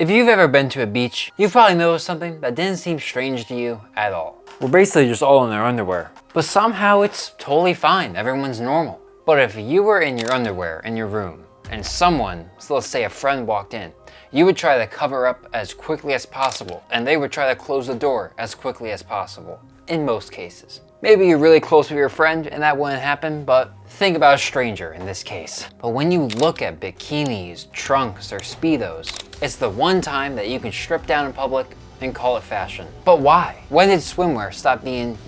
If you've ever been to a beach, you've probably noticed something that didn't seem strange to you at all. We're basically just all in their underwear. But somehow it's totally fine, everyone's normal. But if you were in your underwear in your room and someone, so let's say a friend walked in, you would try to cover up as quickly as possible and they would try to close the door as quickly as possible, in most cases. Maybe you're really close with your friend and that wouldn't happen, but think about a stranger in this case. But when you look at bikinis, trunks, or Speedos, it's the one time that you can strip down in public and call it fashion. But why? When did swimwear stop being,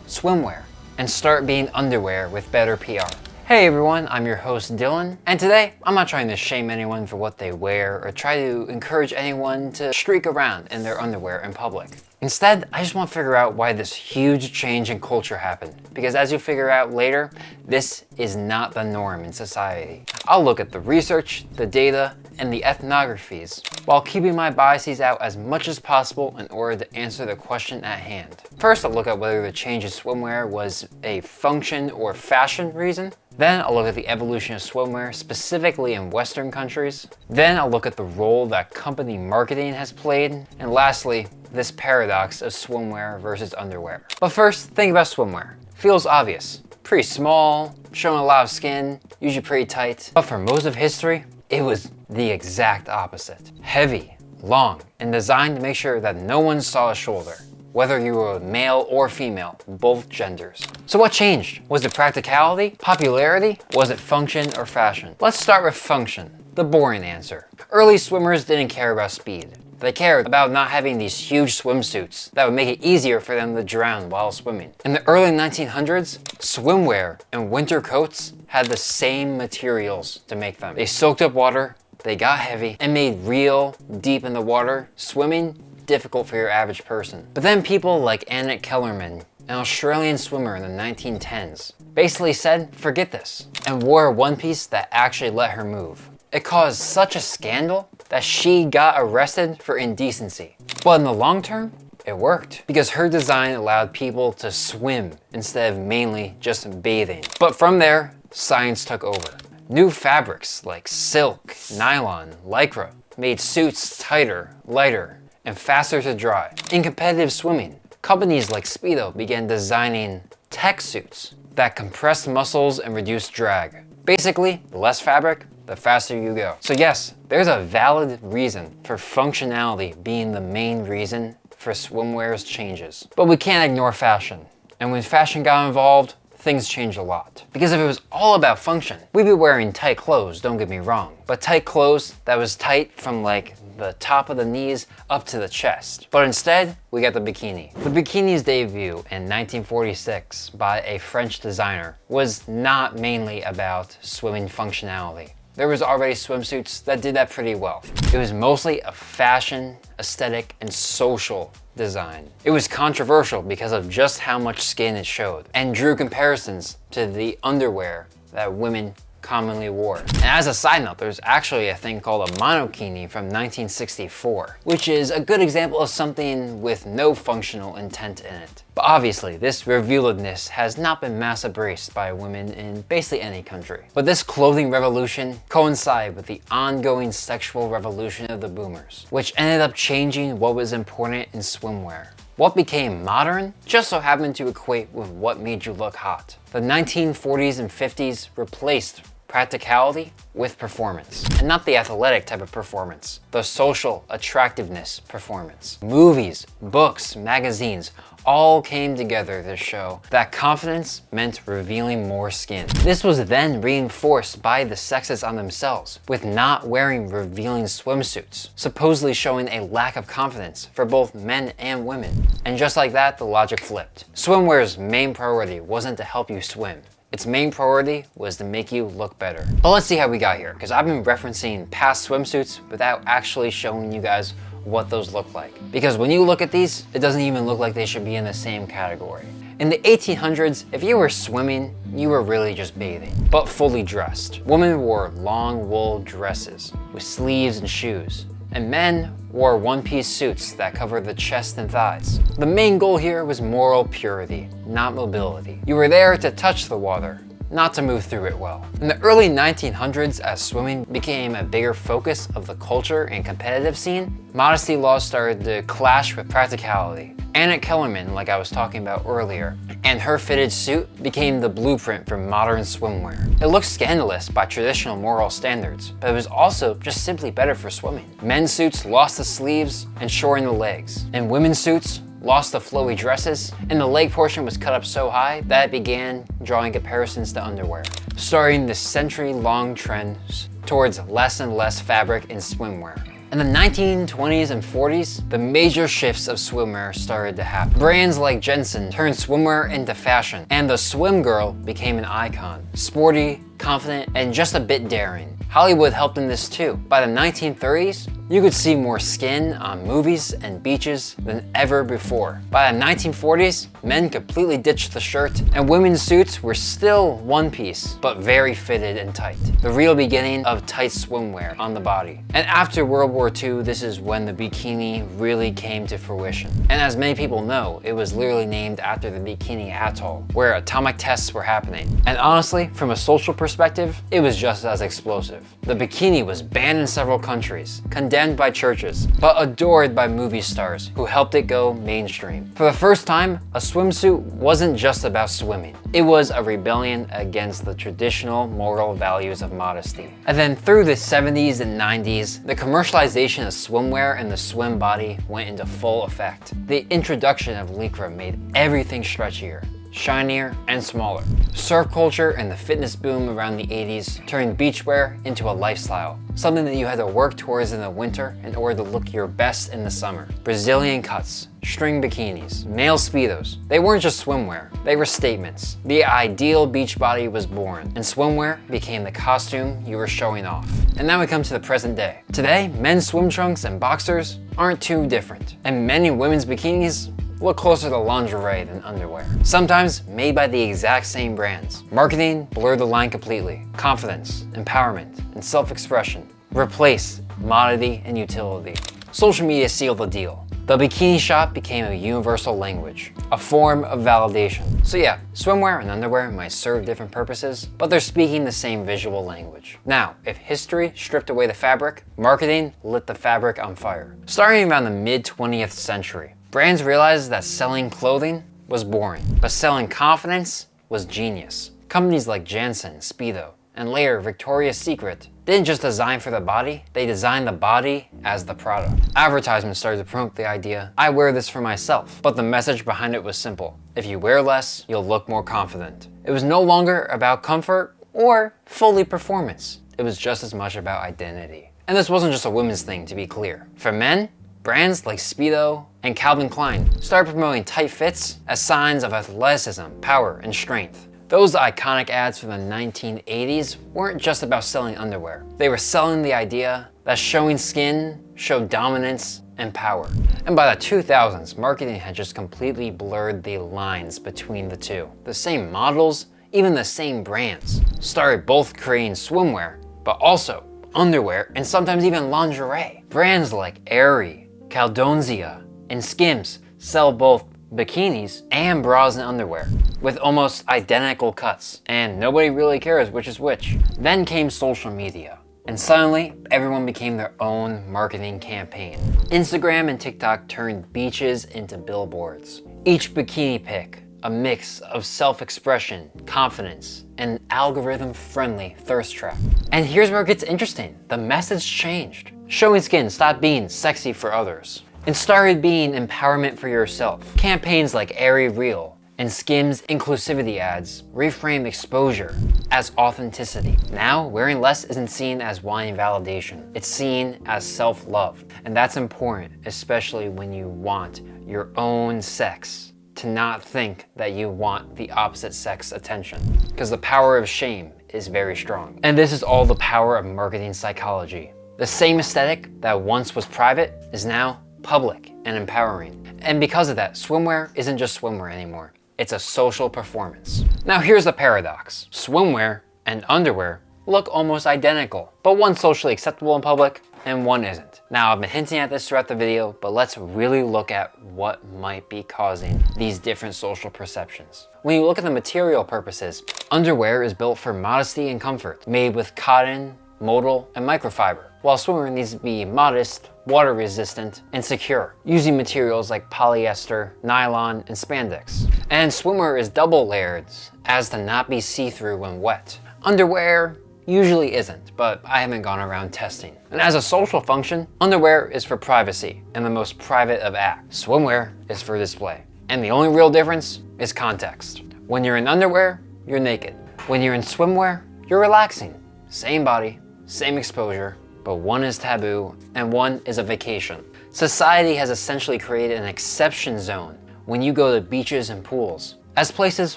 swimwear and start being underwear with better PR? Hey everyone, I'm your host Dylan, and today I'm not trying to shame anyone for what they wear or try to encourage anyone to streak around in their underwear in public. Instead, I just want to figure out why this huge change in culture happened, because as you figure out later, this is not the norm in society. I'll look at the research, the data, and the ethnographies, while keeping my biases out as much as possible in order to answer the question at hand. First, I'll look at whether the change in swimwear was a function or fashion reason. Then I'll look at the evolution of swimwear, specifically in Western countries. Then I'll look at the role that company marketing has played. And lastly, this paradox of swimwear versus underwear. But first, think about swimwear. Feels obvious. Pretty small, showing a lot of skin, usually pretty tight. But for most of history, it was the exact opposite. Heavy, long, and designed to make sure that no one saw a shoulder, whether you were male or female, both genders. So what changed? Was it practicality, popularity? Was it function or fashion? Let's start with function, the boring answer. Early swimmers didn't care about speed. They cared about not having these huge swimsuits that would make it easier for them to drown while swimming. In the early 1900s, swimwear and winter coats had the same materials to make them. They soaked up water, they got heavy, and made real, deep in the water, swimming difficult for your average person. But then people like Annette Kellerman, an Australian swimmer in the 1910s, basically said, forget this, and wore a one piece that actually let her move. It caused such a scandal that she got arrested for indecency. But in the long term, it worked because her design allowed people to swim instead of mainly just bathing. But from there, science took over. New fabrics like silk, nylon, lycra made suits tighter, lighter, and faster to dry. In competitive swimming, companies like Speedo began designing tech suits that compressed muscles and reduced drag. Basically, the less fabric, the faster you go. So yes, there's a valid reason for functionality being the main reason for swimwear's changes. But we can't ignore fashion. And when fashion got involved, things changed a lot. Because if it was all about function, we'd be wearing tight clothes, don't get me wrong. But tight clothes that was tight from like the top of the knees up to the chest. But instead, we got the bikini. The bikini's debut in 1946 by a French designer was not mainly about swimming functionality. There was already swimsuits that did that pretty well. It was mostly a fashion, aesthetic, and social design. It was controversial because of just how much skin it showed and drew comparisons to the underwear that women commonly wore. And as a side note, there's actually a thing called a monokini from 1964, which is a good example of something with no functional intent in it. But obviously, this revealedness has not been mass embraced by women in basically any country. But this clothing revolution coincided with the ongoing sexual revolution of the boomers, which ended up changing what was important in swimwear. What became modern just so happened to equate with what made you look hot. The 1940s and 50s replaced practicality with performance. And not the athletic type of performance, the social attractiveness performance. Movies, books, magazines, all came together to show that confidence meant revealing more skin. This was then reinforced by the sexes on themselves, with not wearing revealing swimsuits, supposedly showing a lack of confidence for both men and women. And just like that, the logic flipped. Swimwear's main priority wasn't to help you swim. Its main priority was to make you look better. But let's see how we got here, because I've been referencing past swimsuits without actually showing you guys what those look like. Because when you look at these, it doesn't even look like they should be in the same category. In the 1800s, if you were swimming, you were really just bathing, but fully dressed. Women wore long wool dresses with sleeves and shoes, and men wore one-piece suits that covered the chest and thighs. The main goal here was moral purity, not mobility. You were there to touch the water, not to move through it well. In the early 1900s, as swimming became a bigger focus of the culture and competitive scene, modesty laws started to clash with practicality. Anna Kellerman, like I was talking about earlier, and her fitted suit became the blueprint for modern swimwear. It looked scandalous by traditional moral standards, but it was also just simply better for swimming. Men's suits lost the sleeves and shortened the legs, and women's suits lost the flowy dresses, and the leg portion was cut up so high that it began drawing comparisons to underwear, starting the century-long trend towards less and less fabric in swimwear. In the 1920s and 40s, the major shifts of swimwear started to happen. Brands like Jantzen turned swimwear into fashion, and the swim girl became an icon. Sporty, confident, and just a bit daring. Hollywood helped in this too. By the 1930s, you could see more skin on movies and beaches than ever before. By the 1940s, men completely ditched the shirt, and women's suits were still one piece, but very fitted and tight. The real beginning of tight swimwear on the body. And after World War II, this is when the bikini really came to fruition. And as many people know, it was literally named after the Bikini Atoll, where atomic tests were happening. And honestly, from a social perspective, it was just as explosive. The bikini was banned in several countries, condemned by churches, but adored by movie stars who helped it go mainstream. For the first time, a swimsuit wasn't just about swimming. It was a rebellion against the traditional moral values of modesty. And then through the 70s and 90s, the commercialization of swimwear and the swim body went into full effect. The introduction of Lycra made everything stretchier, shinier, and smaller. Surf culture and the fitness boom around the 80s turned beachwear into a lifestyle, something that you had to work towards in the winter in order to look your best in the summer. Brazilian cuts, string bikinis, male Speedos. They weren't just swimwear, they were statements. The ideal beach body was born, and swimwear became the costume you were showing off. And now we come to the present day. Today, men's swim trunks and boxers aren't too different, and men and women's bikinis look closer to lingerie than underwear. Sometimes made by the exact same brands. Marketing blurred the line completely. Confidence, empowerment, and self-expression replaced modesty and utility. Social media sealed the deal. The bikini shop became a universal language, a form of validation. So yeah, swimwear and underwear might serve different purposes, but they're speaking the same visual language. Now, if history stripped away the fabric, marketing lit the fabric on fire. Starting around the mid-20th century, brands realized that selling clothing was boring, but selling confidence was genius. Companies like Jantzen, Speedo, and later Victoria's Secret didn't just design for the body, they designed the body as the product. Advertisements started to promote the idea, I wear this for myself, but the message behind it was simple. If you wear less, you'll look more confident. It was no longer about comfort or fully performance. It was just as much about identity. And this wasn't just a women's thing, to be clear. For men, brands like Speedo and Calvin Klein started promoting tight fits as signs of athleticism, power, and strength. Those iconic ads from the 1980s weren't just about selling underwear. They were selling the idea that showing skin showed dominance and power. And by the 2000s, marketing had just completely blurred the lines between the two. The same models, even the same brands, started both creating swimwear, but also underwear and sometimes even lingerie. Brands like Aerie, Caldonzia, and Skims sell both bikinis and bras and underwear with almost identical cuts, and nobody really cares which is which. Then came social media, and suddenly everyone became their own marketing campaign. Instagram and TikTok turned beaches into billboards. Each bikini pic, a mix of self-expression, confidence, and algorithm-friendly thirst trap. And here's where it gets interesting. The message changed. Showing skin stopped being sexy for others and started being empowerment for yourself. Campaigns like Aerie Real and Skims inclusivity ads reframe exposure as authenticity. Now, wearing less isn't seen as wanting validation. It's seen as self-love. And that's important, especially when you want your own sex to not think that you want the opposite sex attention, because the power of shame is very strong. And this is all the power of marketing psychology. The same aesthetic that once was private is now public and empowering. And because of that, swimwear isn't just swimwear anymore. It's a social performance. Now here's the paradox. Swimwear and underwear look almost identical, but one's socially acceptable in public and one isn't. Now, I've been hinting at this throughout the video, but let's really look at what might be causing these different social perceptions. When you look at the material purposes, underwear is built for modesty and comfort, made with cotton, modal, and microfiber, while swimwear needs to be modest, water resistant, and secure, using materials like polyester, nylon, and spandex. And swimwear is double layered as to not be see-through when wet. Underwear usually isn't, but I haven't gone around testing. And as a social function, underwear is for privacy and the most private of acts. Swimwear is for display. And the only real difference is context. When you're in underwear, you're naked. When you're in swimwear, you're relaxing. Same body, same exposure, but one is taboo and one is a vacation. Society has essentially created an exception zone when you go to beaches and pools, as places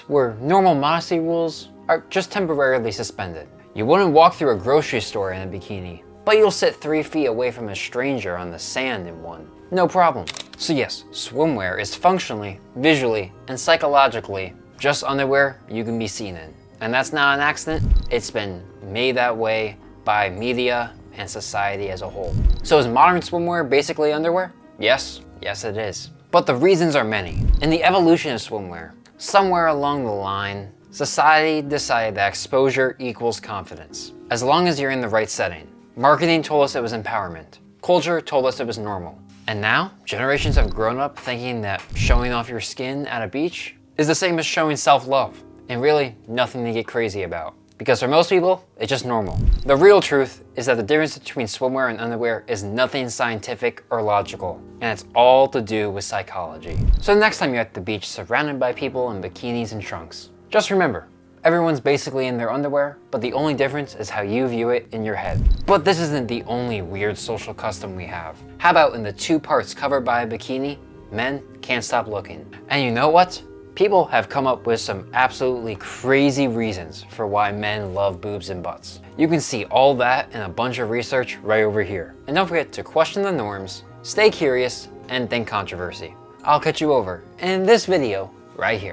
where normal modesty rules are just temporarily suspended. You wouldn't walk through a grocery store in a bikini, but you'll sit 3 feet away from a stranger on the sand in one. No problem. So yes, swimwear is functionally, visually, and psychologically just underwear you can be seen in. And that's not an accident. It's been made that way by media and society as a whole. So is modern swimwear basically underwear? Yes, yes it is. But the reasons are many. In the evolution of swimwear, somewhere along the line, society decided that exposure equals confidence, as long as you're in the right setting. Marketing told us it was empowerment. Culture told us it was normal. And now, generations have grown up thinking that showing off your skin at a beach is the same as showing self-love, and really nothing to get crazy about. Because for most people, it's just normal. The real truth is that the difference between swimwear and underwear is nothing scientific or logical, and it's all to do with psychology. So next time you're at the beach surrounded by people in bikinis and trunks, just remember, everyone's basically in their underwear, but the only difference is how you view it in your head. But this isn't the only weird social custom we have. How about in the 2 parts covered by a bikini, men can't stop looking. And you know what? People have come up with some absolutely crazy reasons for why men love boobs and butts. You can see all that and a bunch of research right over here. And don't forget to question the norms, stay curious, and think controversy. I'll catch you over in this video right here.